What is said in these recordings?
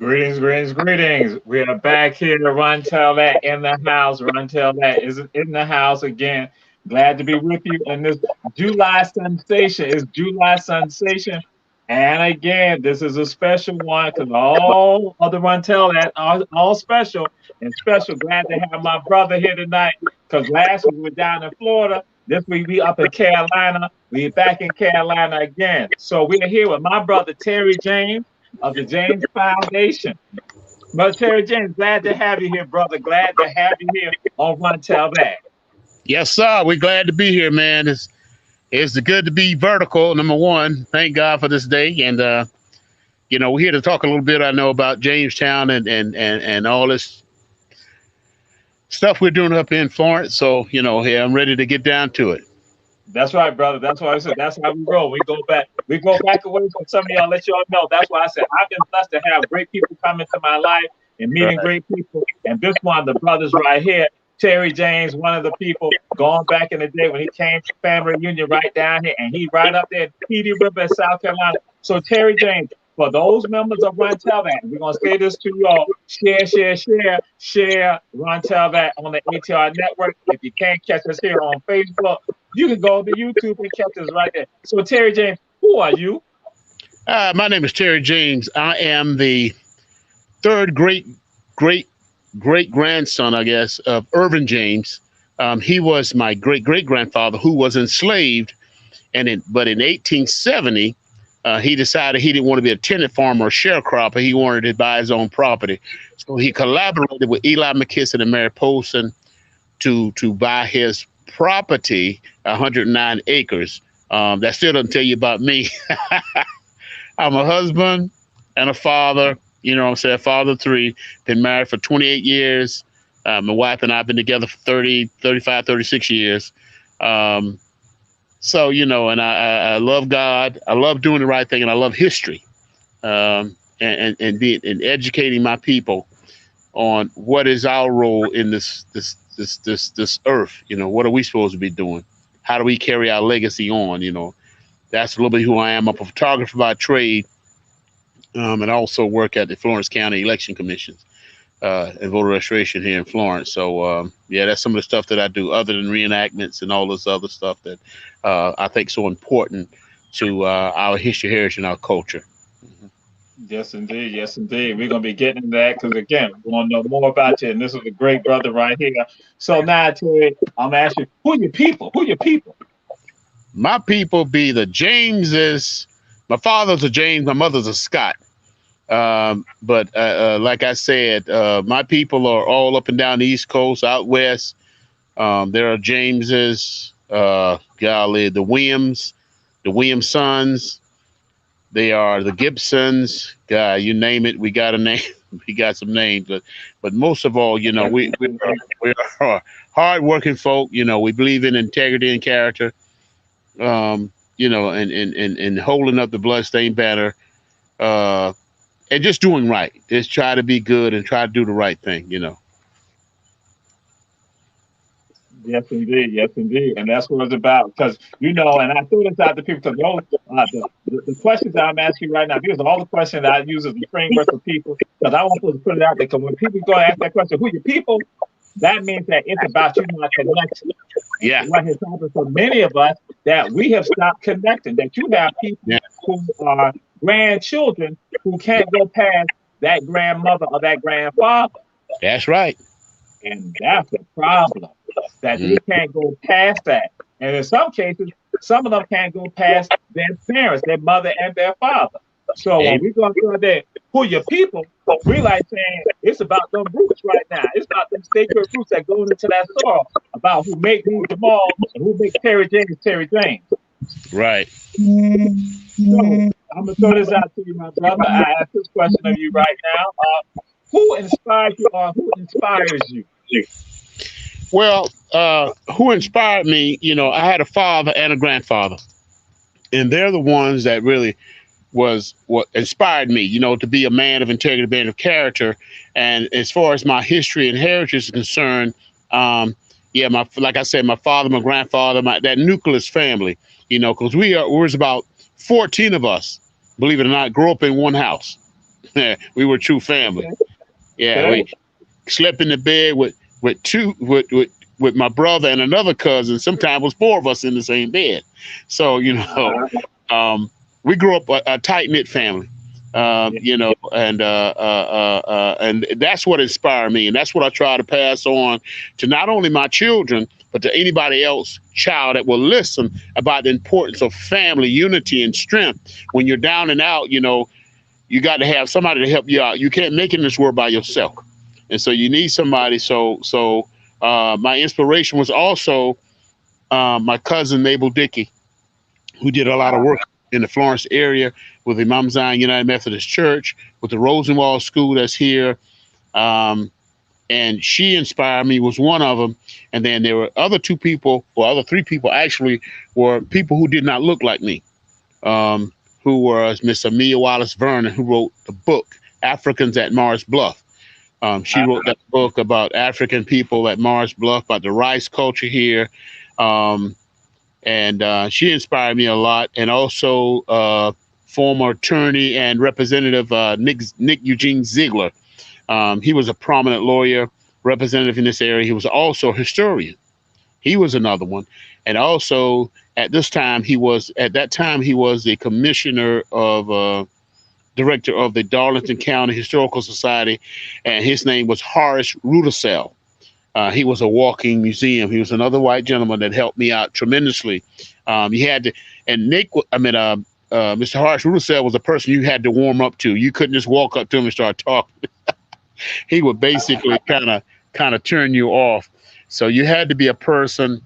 Greetings, greetings, greetings. We are back here to Run Tell That in the house. Run Tell That is in the house again. Glad to be with you in this July sensation. It's July sensation. And again, this is a special one because all of the Run Tell That are all special and special. Glad to have my brother here tonight because last week we were down in Florida. This week we up in Carolina. We back in Carolina again. So we're here with my brother Terry James of the James Foundation. Brother Terry James, glad to have you here, brother. Glad to have you here on Run Tell That. Yes, sir. We're glad to be here, man. It's good to be vertical, number one. Thank God for this day. And we're here to talk a little bit, I know, about Jamestown and all this stuff we're doing up in Florence. So, hey, I'm ready to get down to it. That's right, brother. That's why I said that's how we roll. We go back away from some of y'all, let y'all know. That's why I said I've been blessed to have great people come into my life and meeting great people. And this one, the brothers right here, Terry James, one of the people going back in the day when he came to family reunion right down here, and he right up there at Petey River in South Carolina. So Terry James, for those members of Run Tell That, we're gonna say this to y'all: share Run Tell That on the ATR network. If you can't catch us here on Facebook, you can go to YouTube and catch us right there. So Terry James, who are you? My name is Terry James. I am the third great grandson, I guess, of Irvin James. He was my great grandfather who was enslaved, but in 1870. He decided he didn't want to be a tenant farmer or sharecropper. He wanted to buy his own property. So he collaborated with Eli McKisson and Mary Polson to buy his property, 109 acres. That still doesn't tell you about me. I'm a husband and a father, I'm saying, father of three, been married for 28 years. My wife and I have been together for 30, 35, 36 years. So, and I love God. I love doing the right thing, and I love history, and educating my people on what is our role in this earth. What are we supposed to be doing? How do we carry our legacy on? That's a little bit who I am. I'm a photographer by trade, and also work at the Florence County Election Commissions and voter registration here in Florence. So, that's some of the stuff that I do other than reenactments and all this other stuff that I think so important to our history, heritage, and our culture. Mm-hmm. Yes, indeed. Yes, indeed. We're going to be getting into that because, again, we want to know more about you. And this is a great brother right here. So now, Terry, I'm asking, who are your people? Who are your people? My people be the Jameses. My father's a James. My mother's a Scott. But like I said, my people are all up and down the East Coast, out west. There are Jameses, the Williams sons. They are the Gibsons. God, you name it, we got a name. We got some names, but most of all, we are hardworking folk. We believe in integrity and character. And holding up the bloodstained banner uh, and just doing right. Just try to be good and try to do the right thing. You know. Yes, indeed. Yes, indeed. And that's what it's about. Because, and I threw this out to people because the questions that I'm asking you right now, these are all the questions that I use as a framework for people because I want to put it out there. Because when people go and ask that question, who your people? That means that it's about you not connecting. Yeah. And what has happened for many of us that we have stopped connecting, that you have people Yeah. who are grandchildren who can't go past that grandmother or that grandfather. That's right. And that's a problem that Mm. they can't go past that. And in some cases, some of them can't go past their parents, their mother and their father. So when Amen. we go through there, who your people, we like saying it's about them roots right now. It's about them sacred roots that go into that soil, about who make these Jamal and who make Terry James Terry James. Right. So I'm gonna throw this out to you, my brother. I ask this question of you right now. Who inspired you or who inspires you? Well, who inspired me? I had a father and a grandfather, and they're the ones that really was what inspired me, to be a man of integrity, man of character. And as far as my history and heritage is concerned, yeah, like I said, my father, my grandfather, that nucleus family, because was about 14 of us, believe it or not, grew up in one house. We were a true family. Okay. Yeah, we Okay. slept in the bed with two with my brother and another cousin. Sometimes it was four of us in the same bed. So Uh-huh. um, we grew up a tight knit family. Yeah. And that's what inspired me, and that's what I try to pass on to not only my children but to anybody else child that will listen about the importance of family unity and strength. When you're down and out, you got to have somebody to help you out. You can't make it in this world by yourself, and so you need somebody. So my inspiration was also my cousin Mabel Dickey, who did a lot of work in the Florence area with the Mount Zion United Methodist Church, with the Rosenwald School that's here. Um, and she inspired me, was one of them. And then there were other two people, or other three people actually, were people who did not look like me, um, who was Miss Amelia Wallace Vernon, who wrote the book Africans at Mars Bluff. She wrote that book about African people at Mars Bluff, about the rice culture here. Um, and she inspired me a lot. And also former attorney and representative Nick Eugene Ziegler. He was a prominent lawyer, representative in this area. He was also a historian. He was another one. And also at that time he was the commissioner of director of the Darlington County Historical Society, and his name was Horace Rudisell. He was a walking museum. He was another white gentleman that helped me out tremendously. You had to, and Mr. Horace Rudisell was a person you had to warm up to. You couldn't just walk up to him and start talking. He would basically kind of turn you off. So you had to be a person.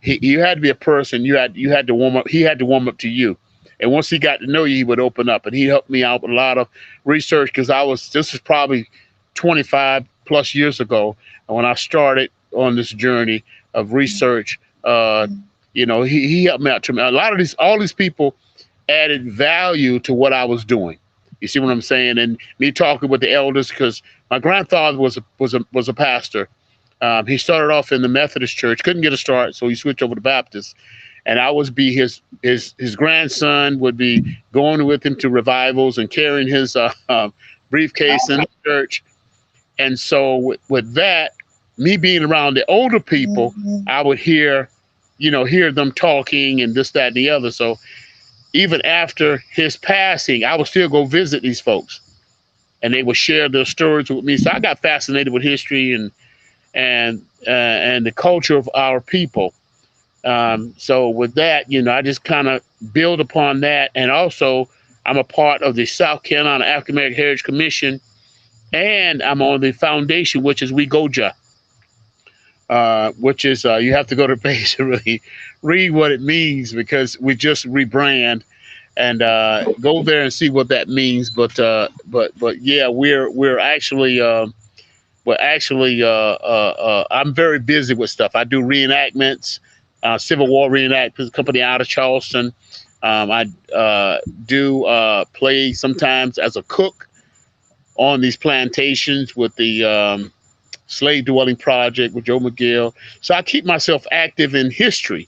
You had to be a person. You had to warm up. He had to warm up to you. And once he got to know you, he would open up. And he helped me out with a lot of research because this was probably 25 plus years ago. And when I started on this journey of research, he helped me out. All these people added value to what I was doing. You see what I'm saying? And me talking with the elders, because my grandfather was a pastor. He started off in the Methodist church, couldn't get a start, so he switched over to Baptist. And I was be his grandson, would be going with him to revivals and carrying his briefcase in the church. And so with that, me being around the older people, I would hear them talking and this, that, and the other. So even after his passing, I would still go visit these folks, and they would share their stories with me. So I got fascinated with history and the culture of our people. So with that, I just kind of build upon that. And also, I'm a part of the South Carolina African American Heritage Commission, and I'm on the foundation, which is We Goja, which is you have to go to the page to really read what it means, because we just rebrand, and go there and see what that means. But yeah, I'm very busy with stuff. I do reenactments, Civil War reenactments, company out of Charleston. I do play sometimes as a cook on these plantations with the Slave Dwelling Project with Joe McGill. So I keep myself active in history,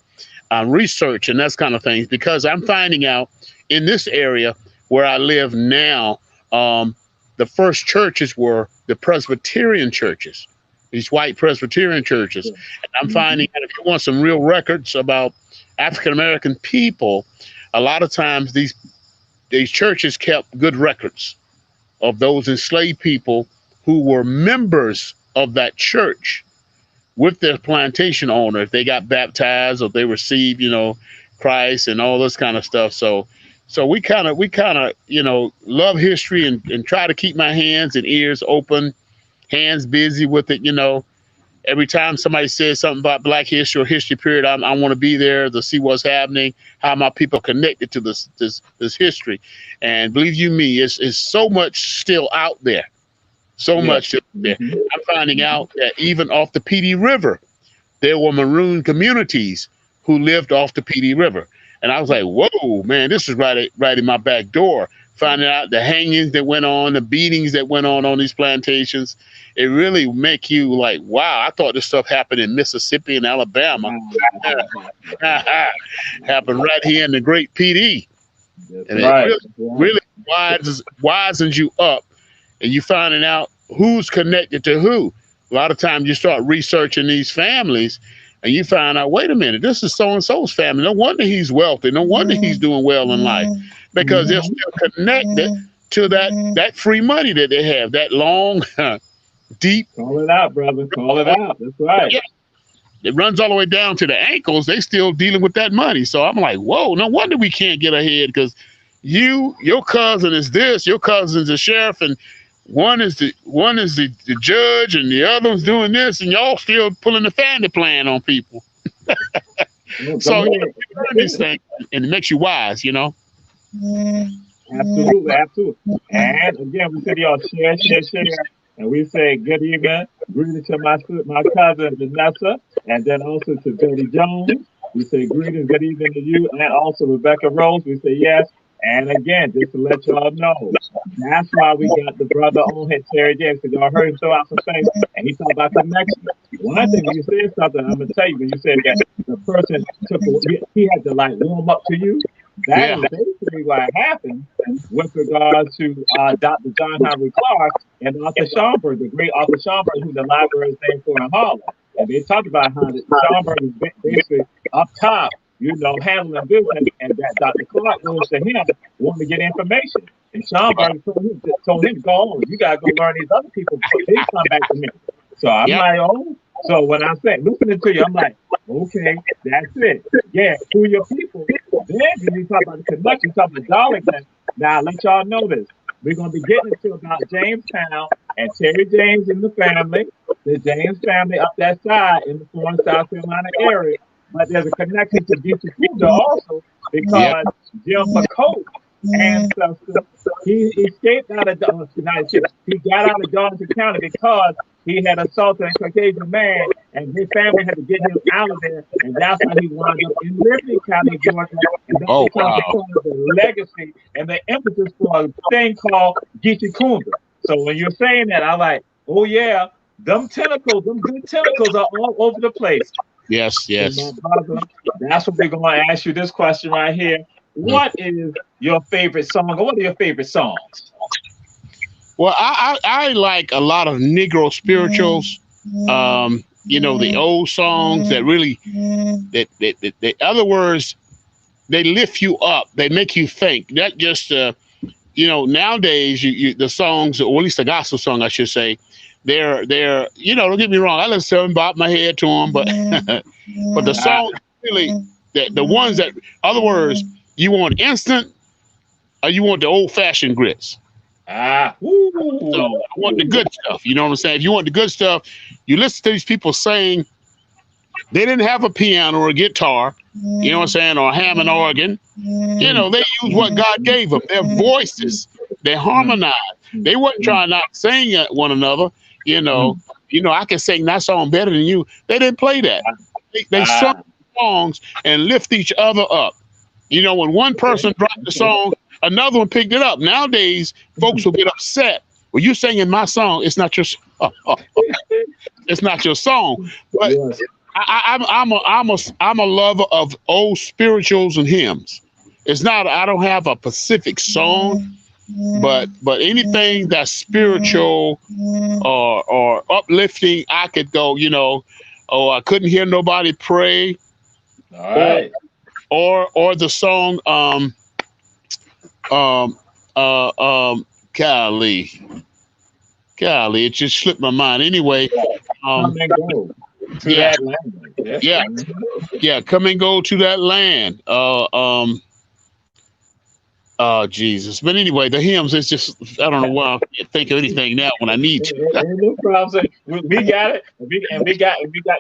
research, and that's kind of things because I'm finding out in this area where I live now, the first churches were the Presbyterian churches, these white Presbyterian churches. And I'm finding that if you want some real records about African American people, a lot of times these churches kept good records of those enslaved people who were members of that church with their plantation owner. If they got baptized or they received, Christ and all this kind of stuff. So we kind of, love history and try to keep my hands and ears open, hands busy with it. Every time somebody says something about Black history or history period, I want to be there to see what's happening, how my people connected to this history. And believe you me, it's so much still out there. So much still there. I'm finding out that even off the PD River, there were maroon communities who lived off the PD River. And I was like, whoa, man, this is right in my back door. Finding out the hangings that went on, the beatings that went on these plantations. It really make you like, wow, I thought this stuff happened in Mississippi and Alabama. Happened right here in the great PD. And it really wisens you up, and you finding out who's connected to who. A lot of times you start researching these families and you find out, wait a minute, this is so-and-so's family. No wonder he's wealthy. No wonder he's doing well in life, because they're still connected to that free money that they have, that long, deep. Call it out, brother. Call it out. That's right. Yeah. It runs all the way down to the ankles. They still dealing with that money. So I'm like, whoa, no wonder we can't get ahead, because your cousin is this, your cousin's a sheriff, and one is the judge, and the other one's doing this, and y'all still pulling the family plan on people. So you learn these things, and it makes you wise, Absolutely, absolutely. And again, we said y'all share, and we say good evening, greetings to my cousin Vanessa, and then also to Betty Jones. We say greetings, good evening to you, and also Rebecca Rose. We say yes. And again, just to let y'all know, that's why we got the brother on here, Terry James, because y'all heard him throw out some things, and he talked about connection. One thing, when you said something, I'm going to tell you, when you said that the person he had to like warm up to you, that is basically what happened with regards to Dr. John Henry Clark and Arthur Schomburg, the great Arthur Schomburg, who the library is named for in Harlem. And they talked about how the Schomburg is basically up top, handling business, and that Dr. Clark goes to him wanting to get information. And Schomburg told him, go on, you got to go learn these other people before they come back to me. So I'm like, oh. So when I say, listening to you, I'm like, okay, that's it. Yeah, who are your people? Then when you talk about the connection, you talk about Darlington. Now, I'll let y'all know this. We're going to be getting into about Jamestown and Terry James and the family, the James family up that side in the Florence, South Carolina area. But there's a connection to Geechee Coulter also, because Jim McCoat ancestor, he escaped out of United States. He got out of Darlington County because he had assaulted a Caucasian man, and his family had to get him out of there, and that's how he wound up in Liberty County, Georgia. And that's because of the legacy and the emphasis for a thing called Geechee Coulter. So when you're saying that, I'm like, oh yeah, them tentacles, them good tentacles are all over the place. Yes. So brother, that's what we're going to ask you this question right here. What is your favorite song, or what are your favorite songs? Well, I like a lot of Negro spirituals. The old songs that really, that other words, they lift you up. They make you think. Not just, nowadays the songs, or at least the gospel song, I should say, they're don't get me wrong, I listen to them, bob my head to them, but but the songs really, the ones that, other words, you want instant, or you want the old fashioned grits. So I want the good stuff. You know what I'm saying? If you want the good stuff, you listen to these people sing. They didn't have a piano or a guitar, you know what I'm saying, or a Hammond organ. They use what God gave them. Their voices, they harmonized. They wasn't trying not to sing at one another. I can sing that song better than you. They didn't play that. They sung songs and lift each other up. You know, when one person dropped the song, another one picked it up. Nowadays, folks will get upset. Well, you singing my song. It's not your song. It's not your song. But Yes. I'm a lover of old spirituals and hymns. It's not. I don't have a specific song, but anything that's spiritual or uplifting, I could go. You know, oh, I couldn't hear nobody pray, All or right. or the song um golly, golly, it just slipped my mind. Anyway, Come um and go to yeah, that language. Yes. yeah, yeah, come and go to that land. Oh Jesus. But anyway, the hymns, it's just I don't know why I can't think of anything now when I need to. Ain't no problem. So we got it, and we got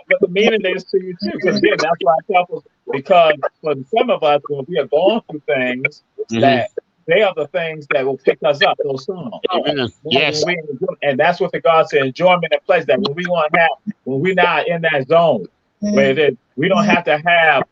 what the meaning is to you too. Because again, that's why I tell us, because for some of us, when we are going through things, Hmm. that they are the things that will pick us up. Those songs. Amen. Yes. And that's what the God said, enjoyment and place. That when we want to have, when we're not in that zone, where it is, we don't have to have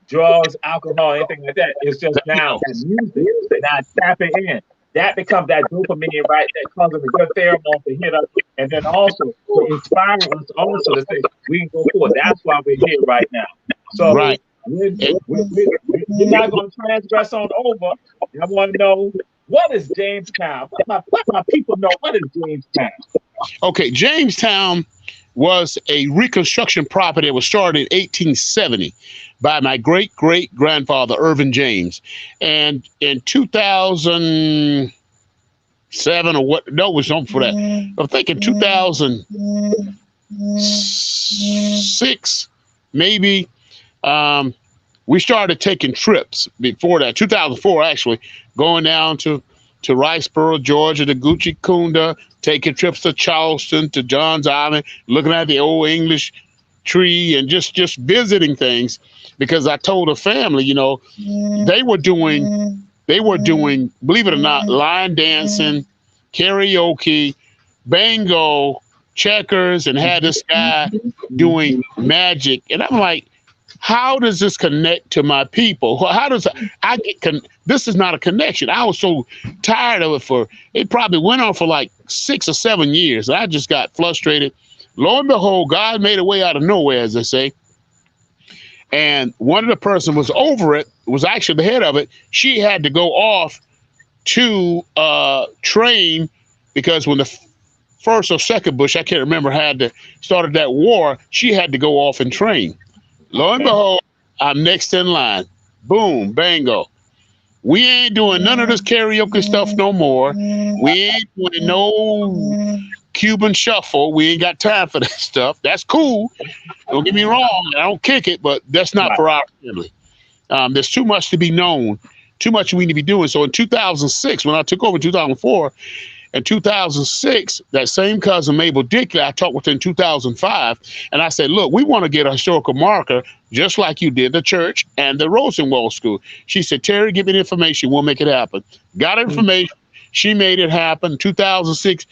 drugs, alcohol, anything like that. It's just There you now go. that music, now tap it in. That becomes that dopamine, right? That causes a good pheromone to hit us, and then also to inspire us also to say we can go forward. That's why we're here right now. So Right. And we're not going to transgress on over. I want to know, what is Jamestown? Let my people know, what is Jamestown? okay, Jamestown was a reconstruction property that was started in 1870 by my great great grandfather Irvin James, and in 2007 or what? No, it was on for that. I'm thinking 2006, maybe. Um, we started taking trips before that, 2004 actually, going down to Riceboro, Georgia, to Gucci Kunda, taking trips to Charleston, to Johns Island, looking at the old English tree and just visiting things, because I told the family, you know, they were doing believe it or not, line dancing, karaoke, bingo, checkers, and had this guy doing magic. And I'm like, how does this connect to my people? How does I get this is not a connection. I was so tired of it. For it probably went on for like 6 or 7 years. I just got frustrated. Lo and behold, God made a way out of nowhere, as they say. And one of the person was over it, was actually the head of it. She had to go off to train, because when the first or second Bush, I can't remember, had to started that war, she had to go off and train. Lo and Okay. behold, I'm next in line. Boom, bango. We ain't doing none of this karaoke stuff no more. We ain't doing no Cuban shuffle. We ain't got time for that stuff. That's cool. Don't get me wrong. I don't kick it, but that's not Right. for our family. There's too much to be known, too much we need to be doing. So in 2006, when I took over in 2004, in 2006, that same cousin, Mabel Dickley, I talked with her in 2005, and I said, look, we want to get a historical marker just like you did the church and the Rosenwald School. She said, Terry, give me the information. We'll make it happen. Got information. She made it happen. 2006,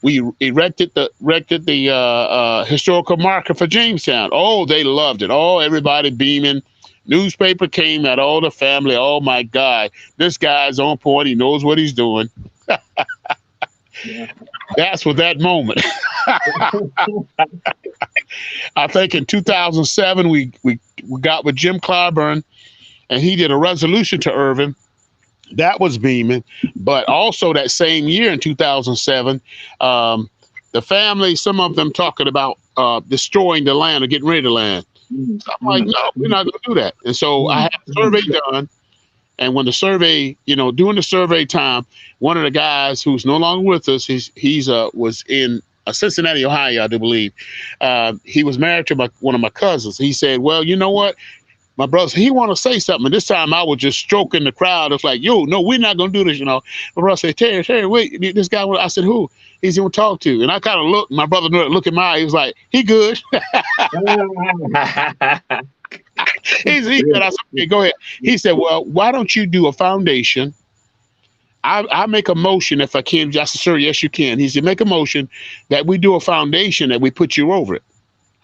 we erected the historical marker for Jamestown. Oh, they loved it. Oh, everybody beaming. Newspaper came at all the family. Oh, my God. This guy's on point. He knows what he's doing. Yeah. That's for that moment. I think in 2007 we got with Jim Clyburn, and he did a resolution to Irvin. That was beaming. But also that same year in 2007, the family, some of them talking about destroying the land or getting rid of the land. So I'm like, no, we're not going to do that. And so I had a survey done. And when the survey, during the survey time, one of the guys who's no longer with us, he's was in Cincinnati, Ohio, I do believe. He was married to one of my cousins. He said, well, you know what? My brother, he want to say something. And this time I was just stroking the crowd. It's like, yo, no, we're not going to do this, My brother said, Terry, wait, this guy, I said, who? He's going to talk to. And I kind of looked, my brother looked in my eye. He was like, he good. He good. I said, okay, go ahead. He said, well, why don't you do a foundation? I make a motion if I can. I said, sir, yes, you can. He said, make a motion that we do a foundation that we put you over it.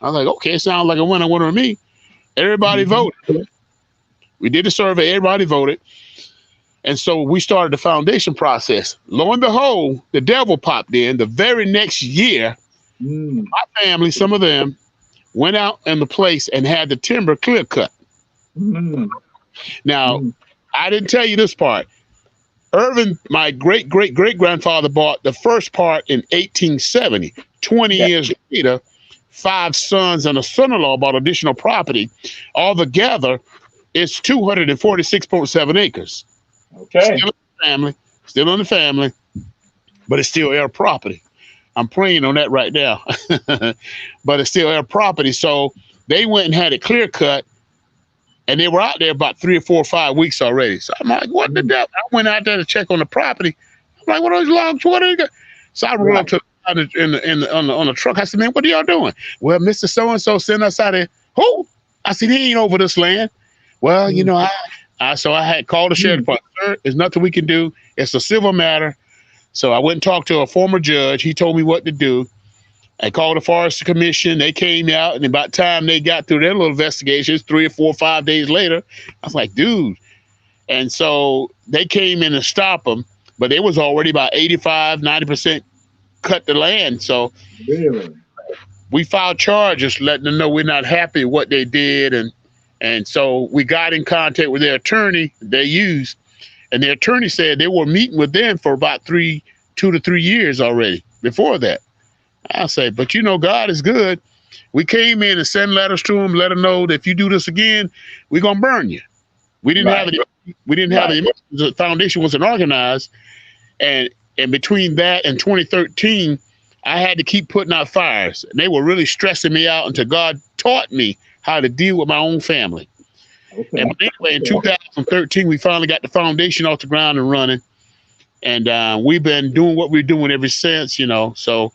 I was like, okay, it sounds like a winner to me. Everybody voted. We did a survey. Everybody voted. And so we started the foundation process. Lo and behold, the devil popped in. The very next year, my family, some of them, went out in the place and had the timber clear cut. Now, I didn't tell you this part. Irvin, my great-great-great-grandfather, bought the first part in 1870. 20 years later, 5 sons and a son-in-law bought additional property. Altogether, it's 246.7 acres. Okay. Still in the family, but it's still air property. I'm praying on that right now. But it's still air property. So they went and had it clear cut, and they were out there about 3 or 4 or 5 weeks already. So I'm like, what the devil? I went out there to check on the property. I'm like, what are those logs? What are they got? So I rolled up to on the truck. I said, man, what are y'all doing? Well, Mr. So-and-so sent us out there. Who? I said, he ain't over this land. Well, you know, so I had called the sheriff department. Sir, there's nothing we can do. It's a civil matter. So I went and talked to a former judge. He told me what to do. I called the Forest Commission. They came out, and about the time they got through their little investigations, 3 or 4 or 5 days later, I was like, dude. And so they came in and stopped them, but it was already about 85, 90% cut the land. So we filed charges letting them know we're not happy with what they did. And so we got in contact with their attorney they used, and their attorney said they were meeting with them for about 2 to 3 years already before that. I say, but you know, God is good. We came in and sent letters to them, let them know that if you do this again, we're gonna burn you. We didn't have the foundation wasn't organized, and between that and 2013, I had to keep putting out fires. And they were really stressing me out until God taught me how to deal with my own family. Okay. And anyway, in 2013, we finally got the foundation off the ground and running, and we've been doing what we're doing ever since. You know, so.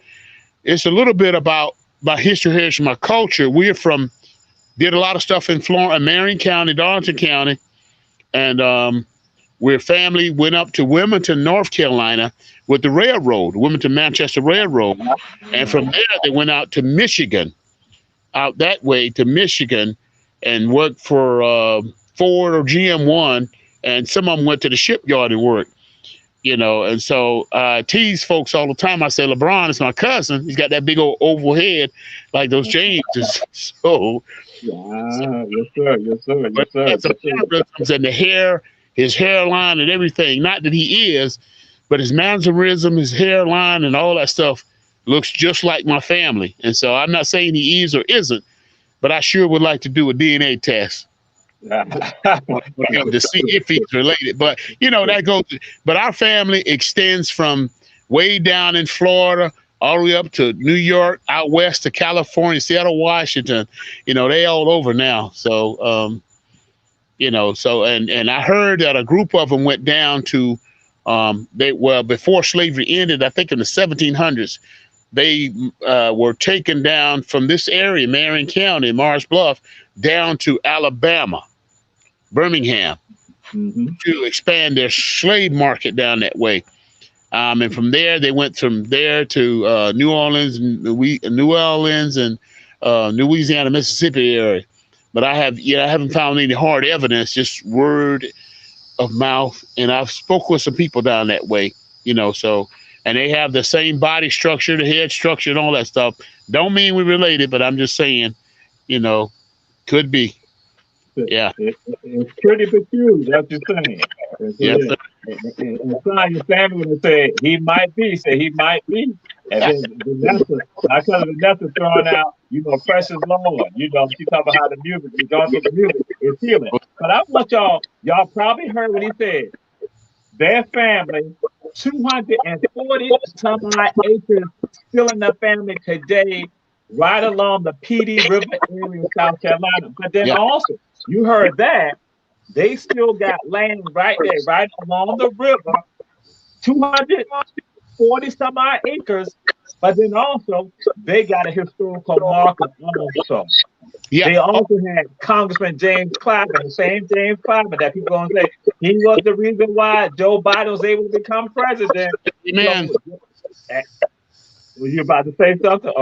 It's a little bit about my history, heritage, my culture. We're did a lot of stuff in Florida, Marion County, Darlington County, and we're family went up to Wilmington, North Carolina with the railroad, Wilmington Manchester Railroad. And from there, they went out to Michigan, out that way to Michigan, and worked for Ford or GM1. And some of them went to the shipyard and worked. You know, and so I tease folks all the time. I say, LeBron is my cousin. He's got that big old oval head like those Jameses. So, yes, sir. And the hair, his hairline and everything. Not that he is, but his mannerism, his hairline and all that stuff looks just like my family. And so I'm not saying he is or isn't, but I sure would like to do a DNA test. To see if he's related, but you know that goes. But our family extends from way down in Florida all the way up to New York, out west to California, Seattle, Washington. You know, they all over now. So, you know, so and I heard that a group of them went down to before slavery ended. I think in the 1700s, they were taken down from this area, Marion County, Morris Bluff, down to Alabama, Birmingham, to expand their slave market down that way. And from there, they went from there to New Orleans and Louisiana, Mississippi area. But I haven't found any hard evidence, just word of mouth. And I've spoke with some people down that way, you know, so, and they have the same body structure, the head structure and all that stuff. Don't mean we're related, but I'm just saying, you know, could be. Yeah. It's pretty peculiar, that's what you're saying. Yes, sir. And some of your family would say he might be, and then my cousin Vanessa throwing out, you know, Precious Lord, you know, she talking about how the music, we going through the music is healing. But I want y'all probably heard what he said. Their family, 240 some odd acres still in the family today, right along the PD River area in South Carolina. But then also, you heard that they still got land right there, right along the river, 240 some odd acres. But then also, they got a historical marker also. Yeah. They also had Congressman James Clapper, the same James Clapper that people going to say he was the reason why Joe Biden was able to become president. Amen. Were you about to say something?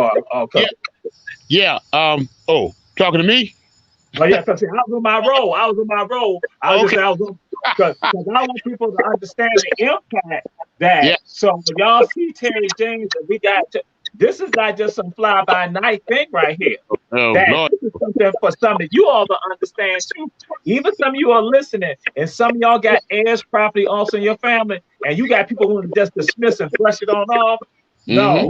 Yeah. Talking to me? But yeah, because I was on my roll. I was on my roll. I was just Okay. saying I was on because I want people to understand the impact that. Yeah. So when y'all see Terry James, and we got to, this is not just some fly by night thing right here. Oh That Lord. this is something for some of you all to understand too. Even some of you are listening, and some of y'all got heirs property also in your family, and you got people who want to just dismiss and brush it on off. Mm-hmm. No,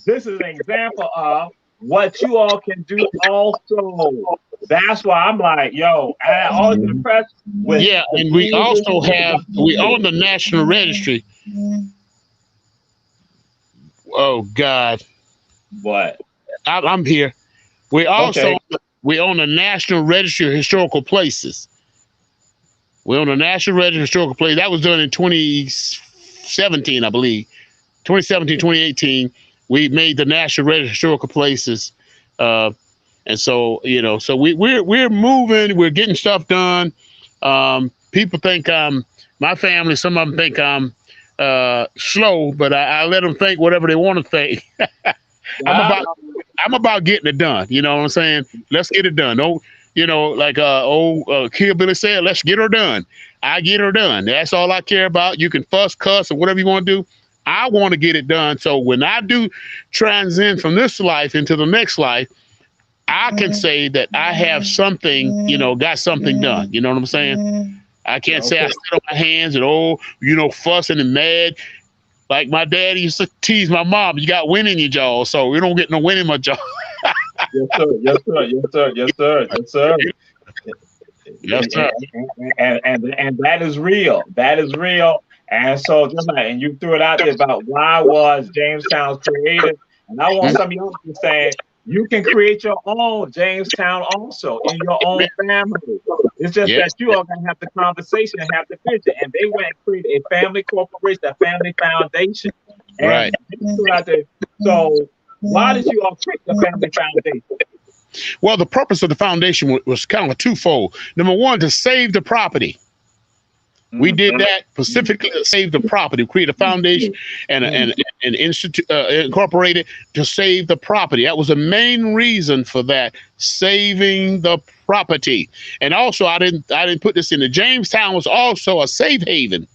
this is an example of what you all can do also. That's why I'm like, yo, I always been impressed with Yeah, the and we music. also have we own the National Registry. Oh God, What? I'm here. We Okay. also we own the National Registry of Historical Places. We own the National Registry of Historical Places. That was done in 2017, I believe. 2017, 2018. We made the National Register of Historical Places. Uh, and so, so we're moving, we're getting stuff done. People think my family, some of them think I'm slow, but I let them think whatever they want to think. I'm Uh, about I'm about getting it done. You know what I'm saying? Let's get it done. Oh, like old Kill Billy said, let's get her done. I get her done. That's all I care about. You can fuss, cuss, or whatever you want to do. I want to get it done. So when I do transcend from this life into the next life, I can say that I have something, got something done. You know what I'm saying? I can't say I okay. sit on my hands and fussing and mad. Like my daddy used to tease my mom, you got wind in your jaw, so you don't get no wind in my jaw. Yes, sir. Yes, sir. Yes, sir. Yes, sir. Yes, sir. Yes, sir. And that is real. That is real. And so just like, and you threw it out there about why was Jamestown created. And I want Mhm. some of y'all to say you can create your own Jamestown also in your own family. It's just Yeah. that you all gonna have the conversation and have the vision. And they went and created a family corporation, a family foundation. And Right. they threw it out there. So why did you all create the family foundation? Well, the purpose of the foundation was kind of twofold. Number one, to save the property. We Mm, did that specifically to save the property, create a foundation and mm. an institute incorporated to save the property. That was the main reason for that, saving the property. And also, I didn't put this in. The Jamestown was also a safe haven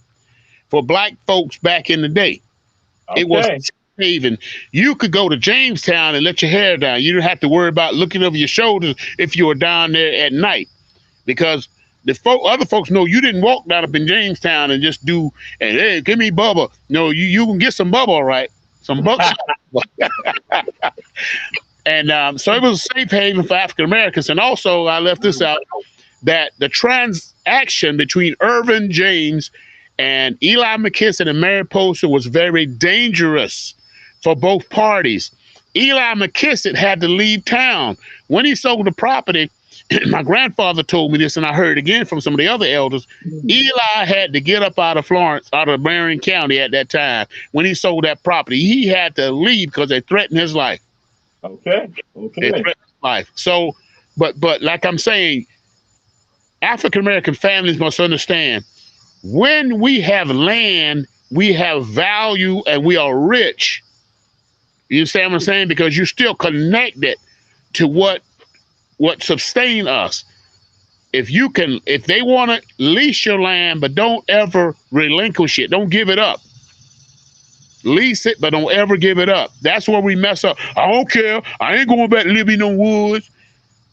for black folks back in the day. It was Okay. haven. You could go to Jamestown and let your hair down. You didn't have to worry about looking over your shoulders if you were down there at night, because other folks know you didn't walk down up in Jamestown and just do and hey, give me bubba. No, you can get some bubba, all right, some buckshot. And so it was a safe haven for African Americans. And also, I left this out, that the transaction between Irvin James and Eli McKisson and Mary Poster was very dangerous for both parties. Eli McKisson had to leave town. When he sold the property, my grandfather told me this, and I heard it again from some of the other elders. Eli had to get up out of Florence, out of Marion County at that time. When he sold that property, he had to leave because they threatened his life. Okay. They Okay. threatened his life. So, but like I'm saying, African American families must understand, when we have land, we have value and we are rich. You understand what I'm saying? Because you're still connected to what sustain us. If they want to lease your land, but don't ever relinquish it, don't give it up. Lease it, but don't ever give it up. That's where we mess up. I don't care. I ain't going back to live in no woods.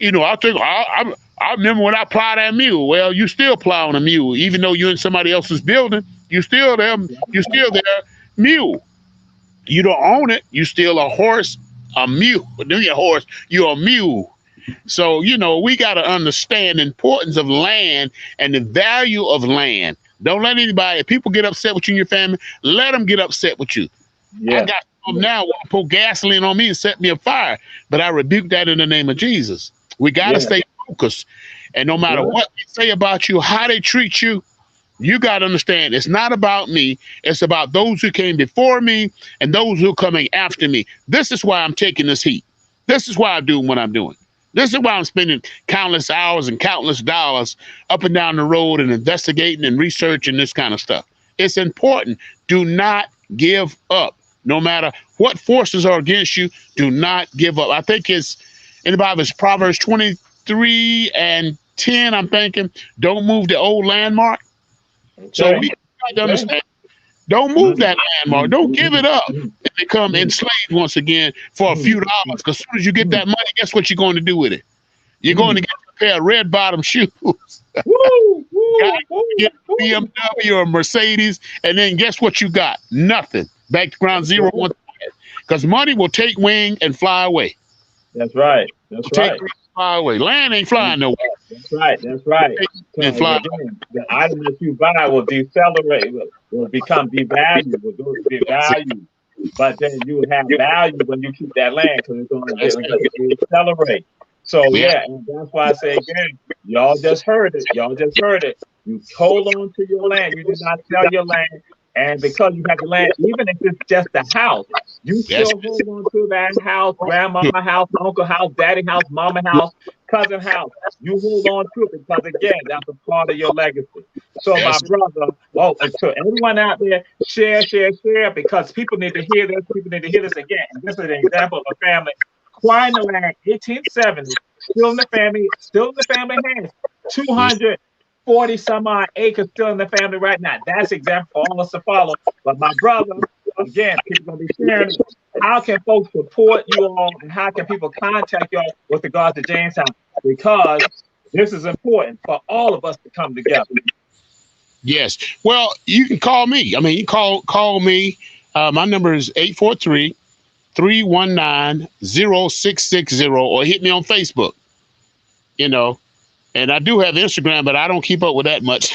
I remember when I plowed that mule. Well, you still plowing a mule, even though you're in somebody else's building. You still there. You still there. Mule. You don't own it. You still a horse, a mule. You're a horse. You're a mule. So we got to understand the importance of land and the value of land. Don't let anybody. If people get upset with you and your family, let them get upset with you. I Yeah. got some now want to pour gasoline on me and set me afire, but I rebuke that in the name of Jesus. We got to Yeah. stay focused, and no matter Good. what they say about you, how they treat you, you got to understand it's not about me. It's about those who came before me and those who are coming after me. This is why I'm taking this heat. This is why I'm doing what I'm doing. This is why I'm spending countless hours and countless dollars up and down the road and investigating and researching this kind of stuff. It's important. Do not give up. No matter what forces are against you, do not give up. I think it's in the Bible, it's Proverbs 20, 3 and 10, I'm thinking, don't move the old landmark. So Okay. we got to Okay. understand, don't move that landmark. Don't give it up Mm, and become enslaved once again for a few mm, dollars. mm, Because as soon as you get mm, that money, guess what you're going to do with it? You're going to mm. get a pair of red bottom shoes. Woo, Got woo, to woo, get a woo. BMW or a Mercedes, and then guess what you got? Nothing. Back to ground That's zero right. once again. Because money will take wing and fly away. That's right. That's Take right. wing and fly away. Land ain't flying nowhere. That's right. That's right. Take wing and Because fly. again, the item that you buy will decelerate, will become devalued, will go devalue. But then you have value when you keep that land because it's going That's to accelerate. So yeah. yeah, and that's why I say again, y'all just heard it. Y'all just heard it. You hold on to your land. You do not sell your land, and because you have the land, even if it's just a house, you That's still hold on to that house, grandmama house, uncle house, daddy house, mama house, cousin house. You hold on to it because again, that's a part of your legacy. So my that's brother, oh, and to everyone out there, share, share, share, because people need to hear this. People need to hear this again. And this is an example of a family acquiring the land, 1870, still in the family hands, 240 some odd acres still in the family right now. That's example for all of us to follow. But my brother, again, people gonna be sharing it. How can folks support you all, and how can people contact y'all with regards to Jamestown? Because this is important for all of us to come together. yes. Well, you can call me. I mean, you call me. My number is 843-319-0660, or hit me on Facebook. You know, and I do have Instagram, but I don't keep up with that much.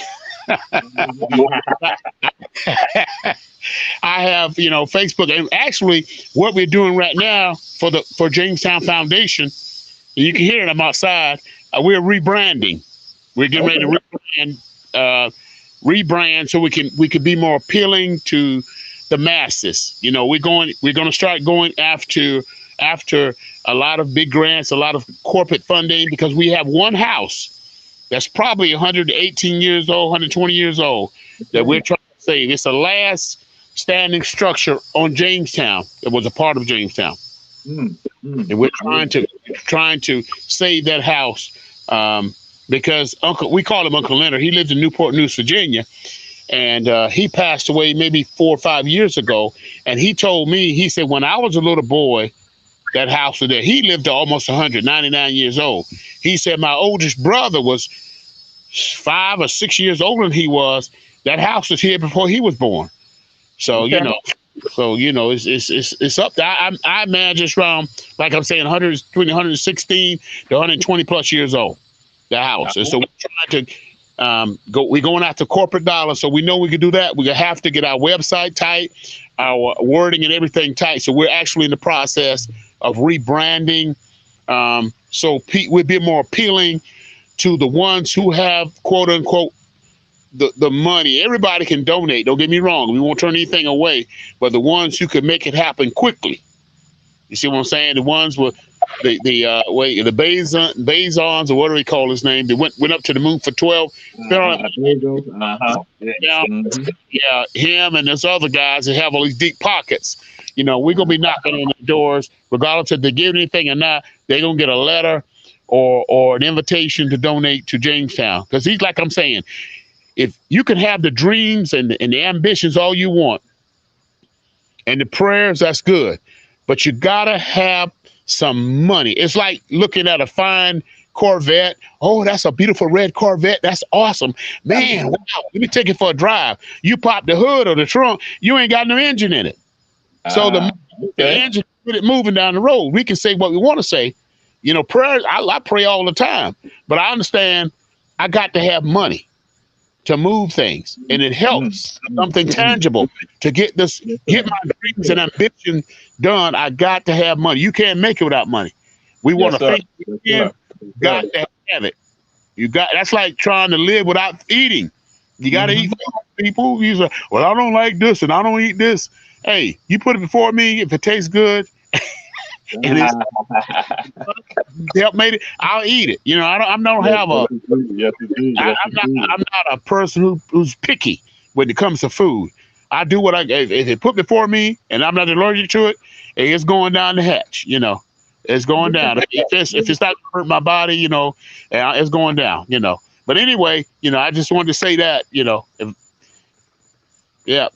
I have, Facebook, and actually, what we're doing right now for Jamestown Foundation, you can hear it. I'm outside. We're rebranding. We're getting ready Okay. to rebrand so we can be more appealing to the masses. We're going to start going after a lot of big grants, a lot of corporate funding, because we have one house that's probably 118 years old, 120 years old, that we're trying to save. It's the last standing structure on Jamestown that was a part of Jamestown, Mm, mm, and we're yeah. trying to save that house, because we call him Uncle Leonard. He lives in Newport News, Virginia, and he passed away maybe 4 or 5 years ago. And he told me, he said, when I was a little boy, that house was there. He lived to almost 199 years old. He said my oldest brother was 5 or 6 years older than he was. That house was here before he was born. So Okay. it's up there. I imagine it's around, like I'm saying, 116 to 120 plus years old. The house, and so we're trying to go. We're going after corporate dollars, so we know we can do that. We have to get our website tight, our wording and everything tight. So we're actually in the process of rebranding, so we'll be more appealing to the ones who have, quote unquote, the money. Everybody can donate. Don't get me wrong. We won't turn anything away, but the ones who can make it happen quickly. You see what I'm saying? The ones with the Bazons, or what do we call his name? They went up to the moon for 12. Bagels. Uh-huh. Yeah. Yeah, Mm-hmm. yeah, him and those other guys that have all these deep pockets. We're gonna be knocking on the doors, regardless if they give anything or not. They're gonna get a letter or an invitation to donate to Jamestown. Because he's, like I'm saying, if you can have the dreams and the ambitions all you want, and the prayers, that's good. But you gotta have some money. It's like looking at a fine Corvette. Oh, that's a beautiful red Corvette. That's awesome. Man, wow. Let me take it for a drive. You pop the hood or the trunk, you ain't got no engine in it. So the Okay. engine, put it moving down the road. We can say what we want to say. Prayers, I pray all the time. But I understand I got to have money to move things, and it Mm, helps mm, something mm. tangible to get Yes, get sir. my Yes, dreams sir. and ambition done. I got to have money. You can't make it without money. We want Yes, to sir. think Yes, again, sir. Yes, got sir. to have it. That's like trying to live without eating. You got to eat Mm-hmm. food. People, you say, well, I don't like this and I don't eat this. Hey, you put it before me. If it tastes good and it's help made it, I'll eat it. I don't Yes, have yes, a indeed. Yes, indeed. Yes, indeed. I'm not a person who's picky when it comes to food. I do what if it put before me and I'm not allergic to it, it's going down the hatch. It's going down. If it's not hurt my body, it's going down. But anyway, I just wanted to say that. Yeah.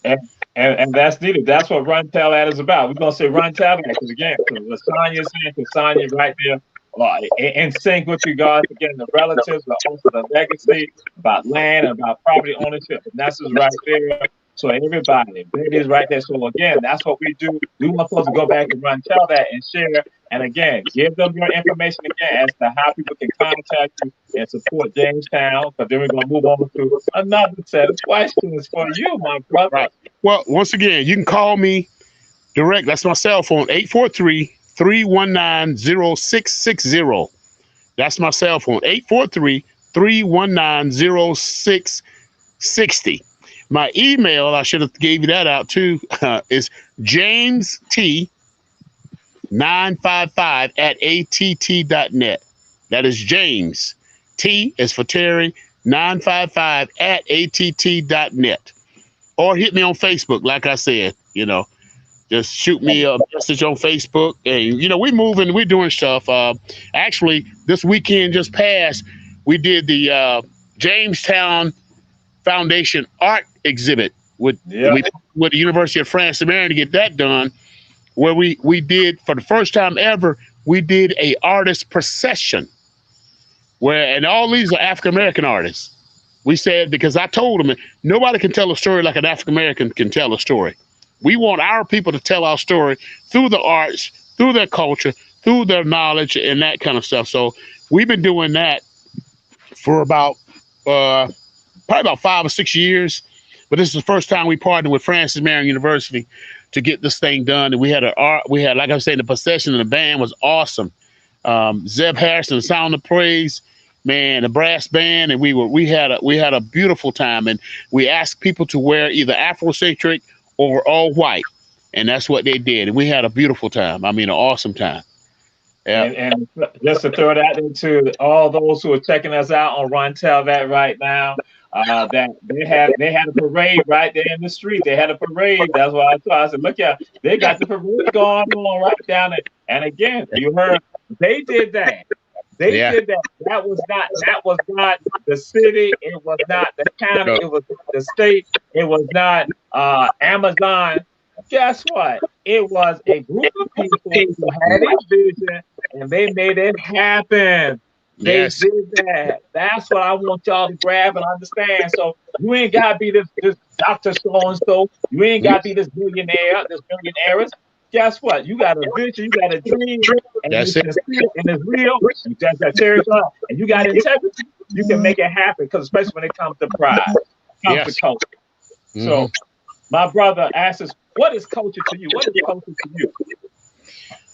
And that's needed. That's what Run Tell That is about. We're gonna say Run Tell That because again, what Sonya is saying, because Sonya right there, in sync with regards again the relatives, but also the legacy about land, about property ownership, and that's just right there. So everybody, it is right there. So again, that's what we do. We want folks to go back and Run Tell That and share. And again, give them your information again as to how people can contact you and support Jamestown. But then we're gonna move on to another set of questions for you, my brother. Right. Well, once again, you can call me direct. That's my cell phone, 843-319-0660. That's my cell phone, 843-319-0660. My email, I should have gave you that out too, is james.t955@att.net. That is James. T is for Terry, 955@att.net. Or hit me on Facebook, like I said, just shoot me a message on Facebook. And, we're moving, we're doing stuff. Actually, this weekend just passed, we did the Jamestown Foundation art exhibit with the University of France and Amir to get that done, where we did, for the first time ever, we did a artist procession, and all these are African-American artists. We said, because I told them, nobody can tell a story like an African-American can tell a story. We want our people to tell our story through the arts, through their culture, through their knowledge, and that kind of stuff. So we've been doing that for about probably about 5 or 6 years. But this is the first time we partnered with Francis Marion University to get this thing done. And we had, like I was saying, the procession and the band was awesome. Zeb Harrison, the Sound of Praise, man, the brass band, and we had a beautiful time. And we asked people to wear either Afrocentric or all white, and that's what they did. And we had a beautiful time. I mean, an awesome time. Yeah. And just to throw that into all those who are checking us out on Run Tell That right now, that they had a parade right there in the street. They had a parade. That's why I said, look at, they got the parade going on right down there. And again, you heard they did that. They did that. That was not the city. It was not the county. It was the state. It was not Amazon. Guess what? It was a group of people who had a vision and they made it happen. They did that. That's what I want y'all to grab and understand. So you ain't gotta be this Dr. So-and-so. You ain't gotta be this billionaire, this billionaires. Guess what? You got a vision, you got a dream, and it's real. You just got territory, and you got integrity. You can make it happen, because especially when it comes to pride, comes to culture. Mm-hmm. So, my brother asks us, "What is culture to you? What is culture to you?"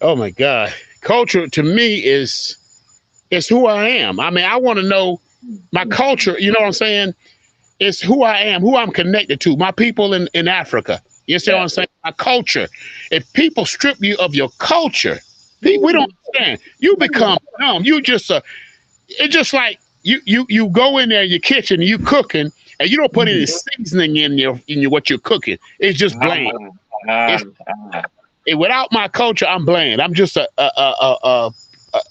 Oh my God, culture to me is who I am. I mean, I want to know my culture. You know what I'm saying? It's who I am, who I'm connected to, my people in Africa. You see what I'm saying? My culture. If people strip you of your culture, we don't understand. You become numb. You just it's just like you go in there in your kitchen, you cooking, and you don't put any seasoning in your what you're cooking. It's just bland. Without my culture, I'm bland. I'm just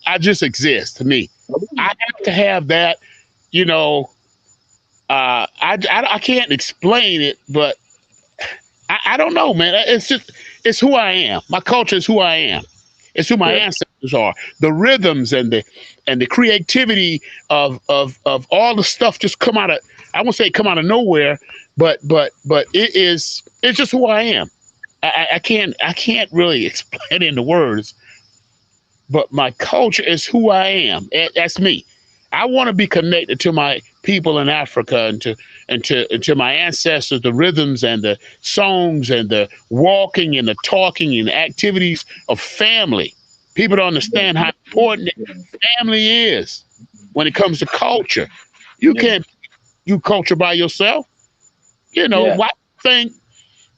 I just exist to me. I have to have that. I can't explain it, but I don't know, man. It's who I am. My culture is who I am. It's who my ancestors are. The rhythms and the creativity of all the stuff just come out of, I won't say come out of nowhere, but it's just who I am. I can't really explain it into words, but my culture is who I am. That's me. I want to be connected to my people in Africa and to my ancestors, the rhythms and the songs and the walking and the talking and the activities of family. People don't understand how important family is when it comes to culture. You can't do culture by yourself. Why think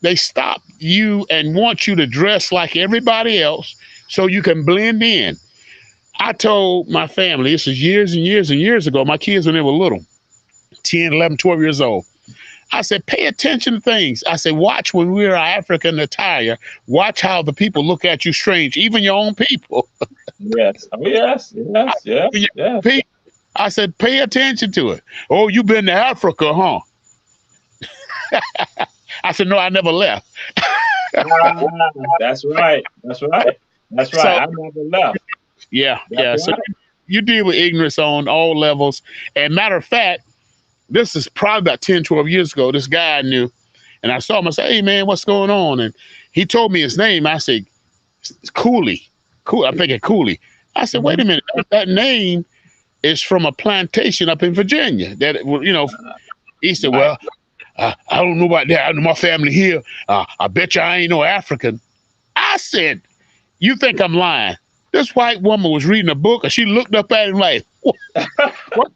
they stop you and want you to dress like everybody else so you can blend in? I told my family, this is years and years and years ago, my kids when they were little, 10, 11, 12 years old. I said, pay attention to things. I said, watch when we wear our African attire, watch how the people look at you strange, even your own people. Yes. Oh, yes. I, Yes. Yes. Yes. I said, pay attention to it. Oh, you been to Africa, huh? I said, no, I never left. Ah, that's right. That's right. That's right. So I never left. yeah, That's yeah. So right. you deal with ignorance on all levels. And matter of fact, this is probably about 10, 12 years ago. This guy I knew, and I saw him. I said, hey, man, what's going on? And he told me his name. I said, it's Cooley. Cool. I'm thinking Cooley. I said, wait Mhm. a minute. That name is from a plantation up in Virginia. He said, Right. well, I don't know about that. I know my family here. I bet you I ain't no African. I said, you think I'm lying? This white woman was reading a book and she looked up at him like, what,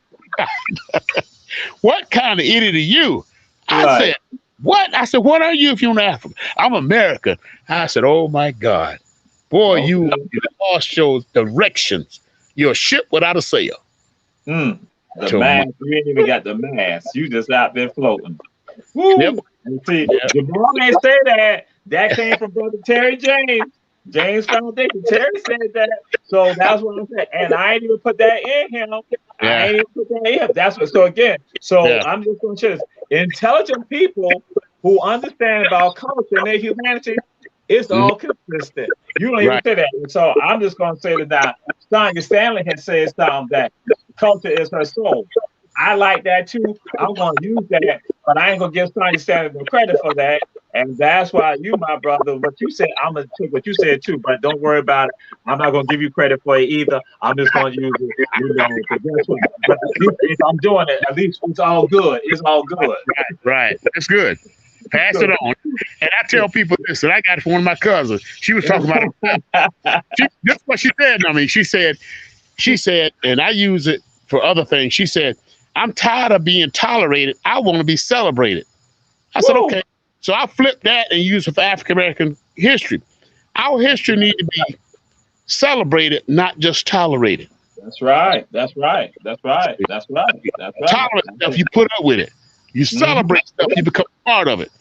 what kind of idiot are you? I Right. said, what? I said, what are you if you're not African? I'm American. I said, oh my God. Boy, you Okay. lost your directions. You're a ship without a sail. Mm. The To my, mask. You ain't even got the mask. You just out there floating. yep, Woo! And see, yep, Jamal ain't say that. That came from Brother Terry James. James Foundation. Terry said that. So that's what I'm saying. And I ain't even put that in him. I yeah, ain't even put that in him. That's what so again. So yeah, I'm just gonna say this. Intelligent people who understand about culture and their humanity, it's mhm, all consistent. You don't even right, say that. So I'm just gonna say that now. Sonya Stanley has said something that culture is her soul. I like that too. I'm gonna use that, but I ain't gonna give Sonya Stanley no credit for that. And that's why you, my brother, what you said, I'm gonna take what you said too, but don't worry about it. I'm not gonna give you credit for it either. I'm just gonna use it, because guess what? But at least if I'm doing it, at least it's all good. It's all good. right. That's good. Pass it So, on. And I tell people this, and I got it from one of my cousins. She was talking about it. This is what she said. I mean, she said, and I use it for other things. She said, I'm tired of being tolerated. I want to be celebrated. I said, woo, okay. So I flipped that and used it for African American history. Our history need to be celebrated, not just tolerated. that's right. That's right. That's right. That's right. That's right. Tolerate stuff, you put up with it. You Mm-hmm. celebrate stuff, you become a part of it.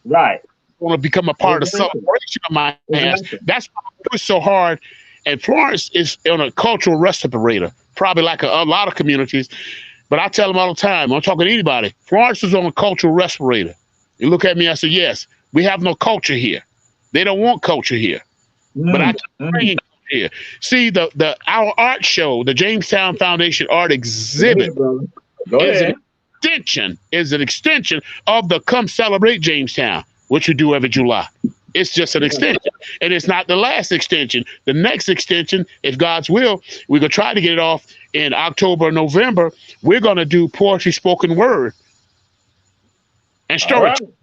Right. You want to become a part of Exactly. celebration of my ass. Exactly. That's why I push so hard. And Florence is on a cultural respirator, probably like a lot of communities. But I tell them all the time, I'm talking to anybody, Florence is on a cultural respirator. You look at me, I say, yes, we have no culture here. They don't want culture here. But I Mm, keep mm. bringing culture here. See, our art show, the Jamestown Foundation Art Go Exhibit, ahead, brother. Go is ahead. an extension of the Come Celebrate Jamestown, which we do every July. It's just an extension. And it's not the last extension. The next extension, if God's will, we're going to try to get it off in October or November. We're going to do poetry, spoken word, and All right. storytelling.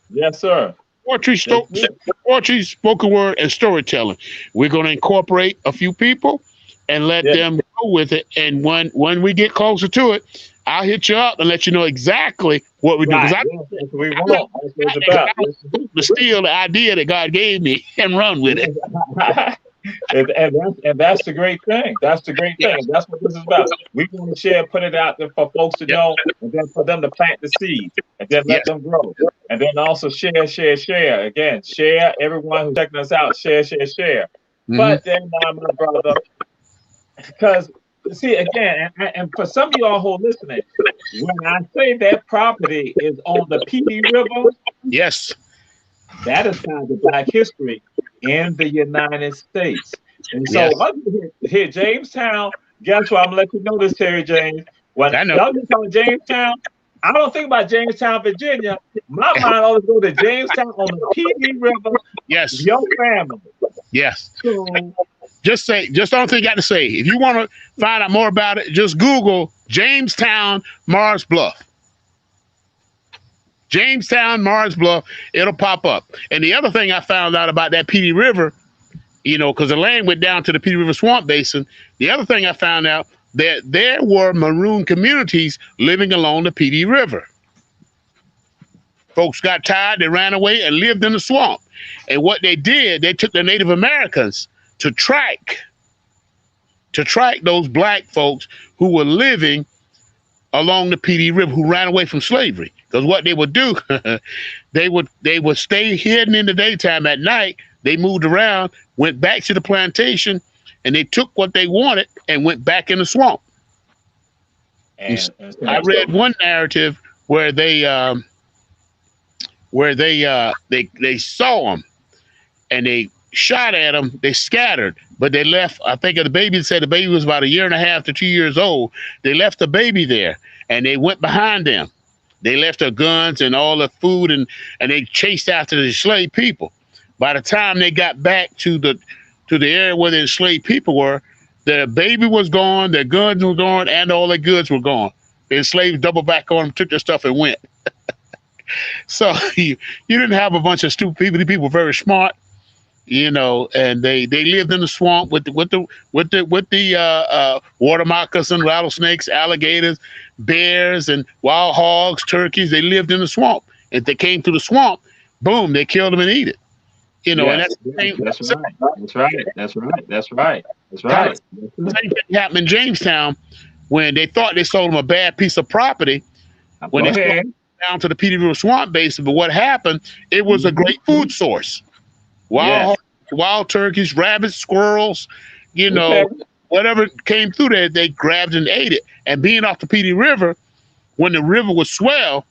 Yes, sir. Poetry, That's it. poetry, spoken word, and storytelling. We're going to incorporate a few people and let Yeah. them go with it. And when we get closer to it, I'll hit you up and let you know exactly what we do. Because Right. I, Yeah, that's what we I don't, want. That's what it's I about. don't Yes. to steal the idea that God gave me and run with it. Yes. And that's the great thing. That's the great thing. And that's what this is about. We want to share, put it out there for folks to Yep. know, and then for them to plant the seeds, and then let Yes. them grow. And then also share, share, share. Again, share. Everyone who's checking us out, share, share, share. Hmm. But then, my brother, because see again, and for some of y'all who are listening, when I say that property is on the PD River, Yes. that is tied to Black history in the United States. And so, Yes. here, Jamestown, guess what? I'm gonna let you know this, Terry James. When I know. y'all just call Jamestown, I don't think about Jamestown, Virginia. My mind always goes to Jamestown on the PD River, Yes. your family. Yes. So, Just the only thing you got to say. If you want to find out more about it, just Google Jamestown, Mars Bluff. Jamestown, Mars Bluff. It'll pop up. And the other thing I found out about that PD River, because the land went down to the PD River Swamp Basin. The other thing I found out that there were maroon communities living along the PD River. Folks got tired, they ran away and lived in the swamp. And what they did, they took the Native Americans to track those black folks who were living along the PD River, who ran away from slavery. Because what they would do, they would stay hidden in the daytime. At night, they moved around, went back to the plantation, and they took what they wanted and went back in the swamp. And I read one narrative where they saw them and they shot at them. They scattered, but they left. I think the baby said the baby was about 1.5 to 2 years old. They left the baby there, and they went behind them. They left their guns and all the food, and they chased after the enslaved people. By the time they got back to the area where the enslaved people were, their baby was gone, their guns were gone, and all their goods were gone. The enslaved doubled back on them, took their stuff, and went. So you didn't have a bunch of stupid people. The people were very smart, and they lived in the swamp with the water moccasin, rattlesnakes, alligators, bears, and wild hogs, turkeys. They lived in the swamp. If they came through the swamp, boom, they killed them and eat it. And that's the same. That's right. That's right. The same thing happened in Jamestown when they thought they sold them a bad piece of property. When they sold down to the Petey River Swamp Basin, but what happened? It was a great food source. Wild turkeys, rabbits, squirrels, whatever came through there, they grabbed and ate it. And being off the Petey River, when the river would swell,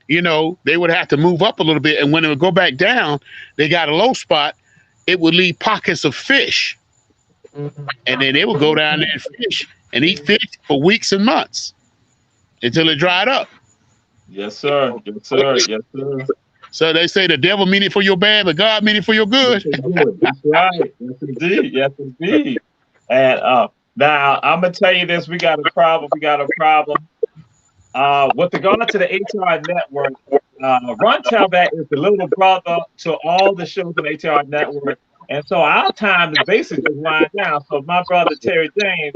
they would have to move up a little bit. And when it would go back down, they got a low spot, it would leave pockets of fish. And then they would go down there and fish and eat fish for weeks and months until it dried up. Yes, sir. So they say the devil mean it for your bad, but God mean it for your good. That's right. Yes, indeed. And now I'm gonna tell you this: we got a problem. With regard to the ATR network, Run Tell That is the little brother to all the shows on the ATR network, and so our time is basically winding down. So my brother Terry James,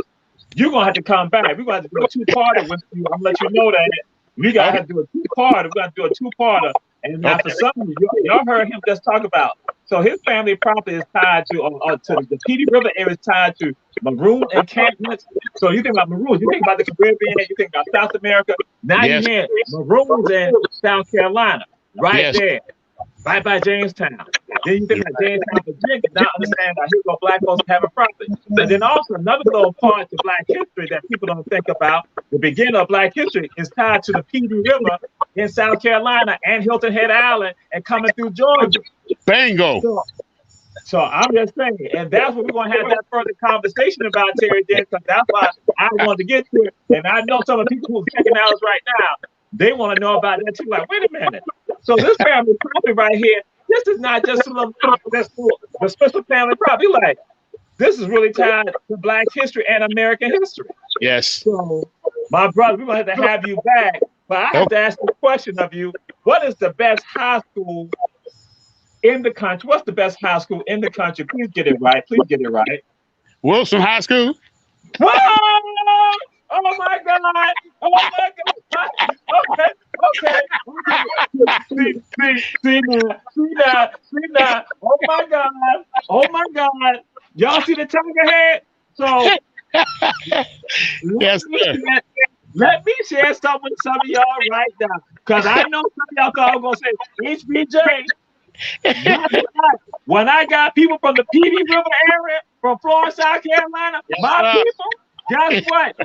you're gonna have to come back. We're gonna have to do a two-parter with you. I'm gonna let you know that we gotta have to do a two-parter. We gotta do a two-parter. And now for some of you, y'all heard him just talk about. So his family property is tied to the Petey River area, is tied to maroon encampments. So you think about maroons, you think about the Caribbean, you think about South America. Now you hear maroons in South Carolina, there, right by Jamestown. Then you think about Jamestown, Virginia. Now understand that here go black folks having property. But then also another little part to Black history that people don't think about. The beginning of Black history is tied to the Petey River in South Carolina and Hilton Head Island and coming through Georgia. Bingo. So I'm just saying, and that's what we're going to have that further conversation about, Terry J, because that's why I wanted to get to it. And I know some of the people who are checking out right now, they want to know about that too. Like, wait a minute. So this family property right here, this is not just a little the special family property. Like, this is really tied to Black history and American history. Yes. So, my brother, we're going to have you back. But I have to ask the question of you, what is the best high school in the country? What's the best high school in the country? Please get it right. Wilson High School. Whoa! Oh my God! Oh my God! Okay. See now. Oh my God! Y'all see the tiger head? So yes, sir. Let me share something with some of y'all right now, because I know some of y'all thought I was gonna say HBJ. When I got people from the Petey River area, from Florida, South Carolina, people, guess what?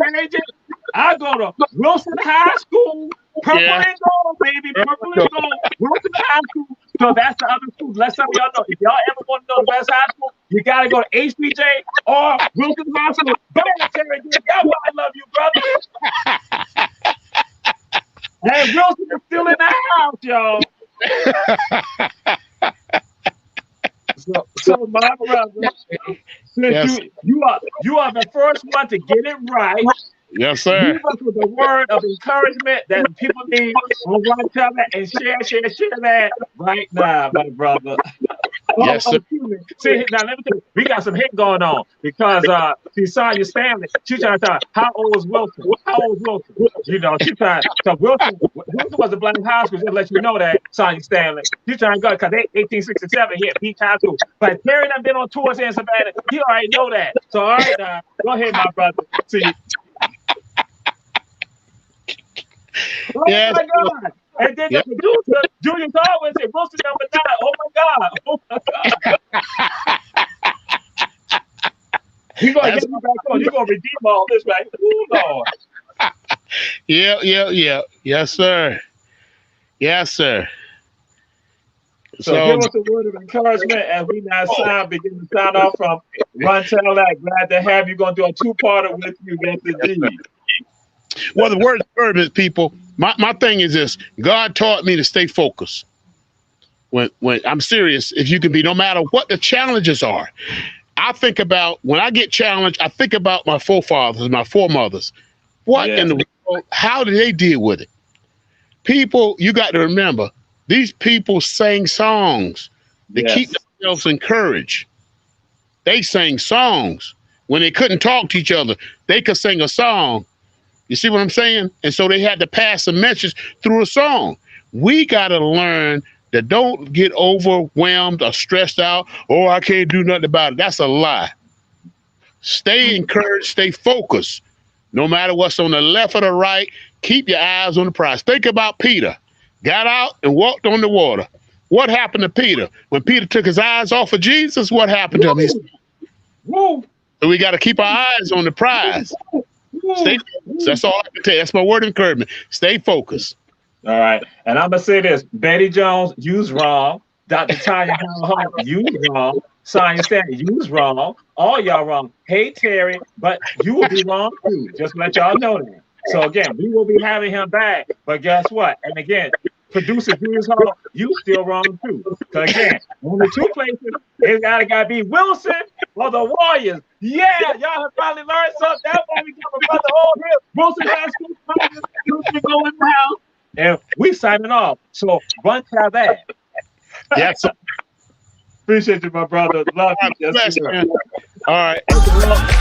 I go to Wilson High School, purple and gold, baby, purple and gold, Wilson High School. So that's the other school. Let some of y'all know. If y'all ever want to know the best high school, you got to go to HBJ or Wilson High School. Bam, Terry, that's why I love you, brother. And Wilson is still in the house, y'all. So my brother, since you are the first one to get it right. Yes, sir. Leave us with a word of encouragement that people need on Run Tell That, and share that right now, my brother. Yes, sir. See, now let me tell you, we got some hit going on because Sonya's family, she's trying to tell how old is Wilson? She's trying. So Wilson was a Black high school, just to let you know that, Sonya Stanley. She's trying to go because they 1867 here, Peach High School. But Terry done been on tours here in Savannah. He already know that. So all right, now go ahead, my brother. See. Oh yes. my God! And then the producer, Julius always said, Wilson number 9. Oh my God! We gonna get you back on. You gonna redeem all this, right? Ooh, Lord. Yeah. Yes, sir. Yes, sir. So So, give us a word of encouragement as we now begin to sign off from Run Tell That. Glad to have you. Gonna do a two-parter with you, yes indeed. well, the word encouragement, people. My thing is this: God taught me to stay focused. When I'm serious, if you can be, no matter what the challenges are. I think about when I get challenged. I think about my forefathers, my foremothers. What in Yes. the world? How did they deal with it? People, you got to remember, these people sang songs to keep Yes. themselves encouraged. They sang songs. When they couldn't talk to each other, they could sing a song. You see what I'm saying? And so they had to pass a message through a song. We got to learn that don't get overwhelmed or stressed out. Oh, I can't do nothing about it. That's a lie. Stay encouraged, stay focused. No matter what's on the left or the right, keep your eyes on the prize. Think about Peter. Got out and walked on the water. What happened to Peter? When Peter took his eyes off of Jesus, what happened to him? Woo. So we got to keep our eyes on the prize. Stay focused. That's all I can tell you. That's my word of encouragement. Stay focused. All right. And I'm going to say this. Betty Jones, you's wrong. Dr. Tanya Hall, you's wrong. Sonya Stanton, you's wrong. All y'all wrong. Hey, Terry, but you will be wrong too. Just let y'all know that. So again, we will be having him back. But guess what? And again, producer Julius Hall, you still wrong too. So again, only two places. It's gotta be Wilson or the Warriors. Yeah, y'all have finally learned something. That's why we got my brother all here. Wilson High School Tigers, Wilson going down. And we signing off. So Run Tell That. Yes. Appreciate you, my brother. Love you. Yes, All right.